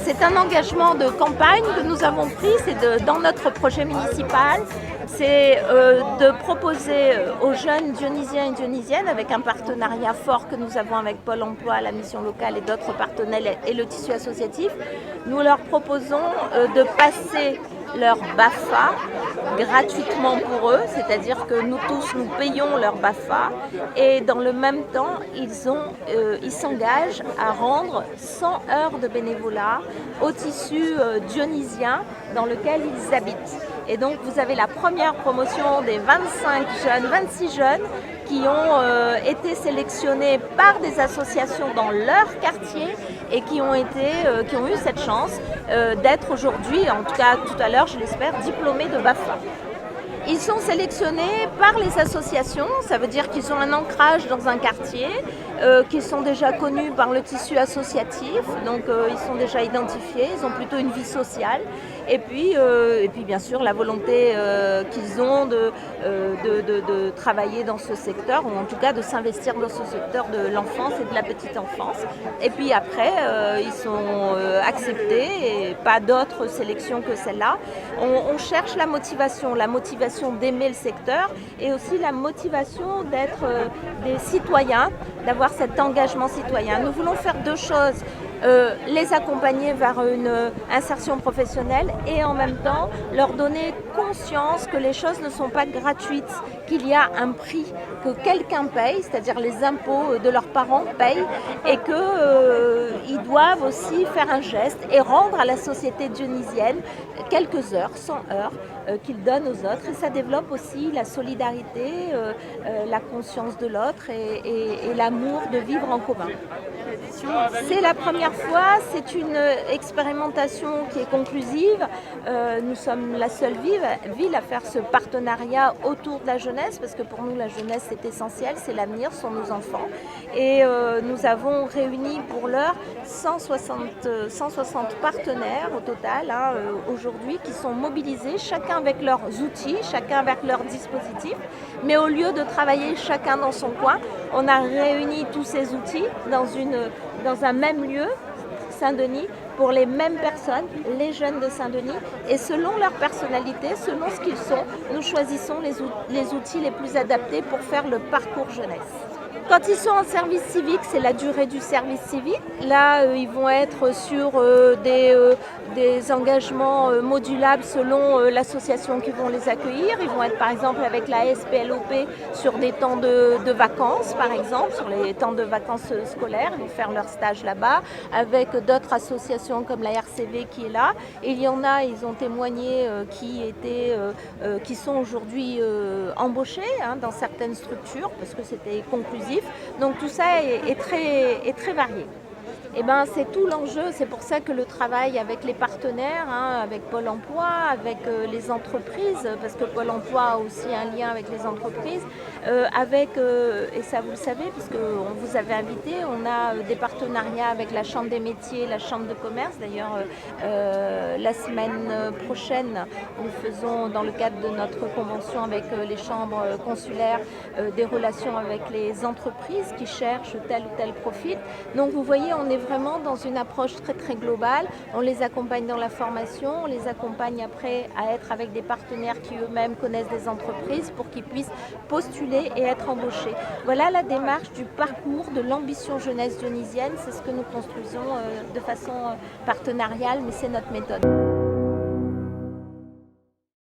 C'est un engagement de campagne que nous avons pris, dans notre projet municipal, c'est de proposer aux jeunes dionysiens et dionysiennes, avec un partenariat fort que nous avons avec Pôle emploi, la mission locale et d'autres partenaires et le tissu associatif, nous leur proposons de passer leur BAFA gratuitement pour eux, c'est-à-dire que nous tous nous payons leur BAFA et dans le même temps ils s'engagent à rendre 100 heures de bénévolat au tissu dionysien dans lequel ils habitent. Et donc vous avez la première promotion des 26 jeunes qui ont été sélectionnés par des associations dans leur quartier et qui ont eu cette chance d'être aujourd'hui, en tout cas tout à l'heure je l'espère, diplômés de BAFA. Ils sont sélectionnés par les associations, ça veut dire qu'ils ont un ancrage dans un quartier, qu'ils sont déjà connus par le tissu associatif, donc ils sont déjà identifiés, ils ont plutôt une vie sociale. Et puis bien sûr la volonté qu'ils ont de travailler dans ce secteur, ou en tout cas de s'investir dans ce secteur de l'enfance et de la petite enfance. Et puis après, ils sont acceptés et pas d'autre sélection que celle-là. On cherche la motivation d'aimer le secteur et aussi la motivation d'être des citoyens, d'avoir cet engagement citoyen. Nous voulons faire deux choses. Les accompagner vers une insertion professionnelle et en même temps leur donner conscience que les choses ne sont pas gratuites, qu'il y a un prix que quelqu'un paye, c'est-à-dire les impôts de leurs parents payent et qu'ils doivent aussi faire un geste et rendre à la société dionysienne quelques heures, 100 heures qu'ils donnent aux autres. Et ça développe aussi la solidarité, la conscience de l'autre et l'amour de vivre en commun. C'est la première fois, c'est une expérimentation qui est conclusive. Nous sommes la seule ville à faire ce partenariat autour de la jeunesse, parce que pour nous la jeunesse c'est essentiel, c'est l'avenir, ce sont nos enfants. Et nous avons réuni pour l'heure 160 partenaires au total aujourd'hui qui sont mobilisés, chacun avec leurs outils, chacun avec leurs dispositifs. Mais au lieu de travailler chacun dans son coin, on a réuni tous ces outils dans un même lieu, Saint-Denis, pour les mêmes personnes, les jeunes de Saint-Denis. Et selon leur personnalité, selon ce qu'ils sont, nous choisissons les outils les plus adaptés pour faire le parcours jeunesse. Quand ils sont en service civique, c'est la durée du service civique. Là, ils vont être sur des engagements modulables selon l'association qui vont les accueillir. Ils vont être par exemple avec la SPLOP sur des temps de vacances, par exemple, sur les temps de vacances scolaires. Ils vont faire leur stage là-bas, avec d'autres associations comme la RCV qui est là. Et il y en a, ils ont témoigné, qui sont aujourd'hui embauchés dans certaines structures, parce que c'était conclusif. Donc tout ça est très varié. Et c'est tout l'enjeu, c'est pour ça que le travail avec les partenaires, avec Pôle emploi, avec les entreprises, parce que Pôle emploi a aussi un lien avec les entreprises, et ça vous le savez, puisqu'on vous avait invité, on a des partenariats avec la Chambre des métiers, la Chambre de commerce. D'ailleurs, la semaine prochaine, nous faisons, dans le cadre de notre convention avec les chambres consulaires, des relations avec les entreprises qui cherchent tel ou tel profil. Donc vous voyez, on est vraiment dans une approche très très globale. On les accompagne dans la formation, on les accompagne après à être avec des partenaires qui eux-mêmes connaissent des entreprises pour qu'ils puissent postuler et être embauchés. Voilà la démarche du parcours de l'ambition jeunesse dionysienne. C'est ce que nous construisons de façon partenariale, mais c'est notre méthode.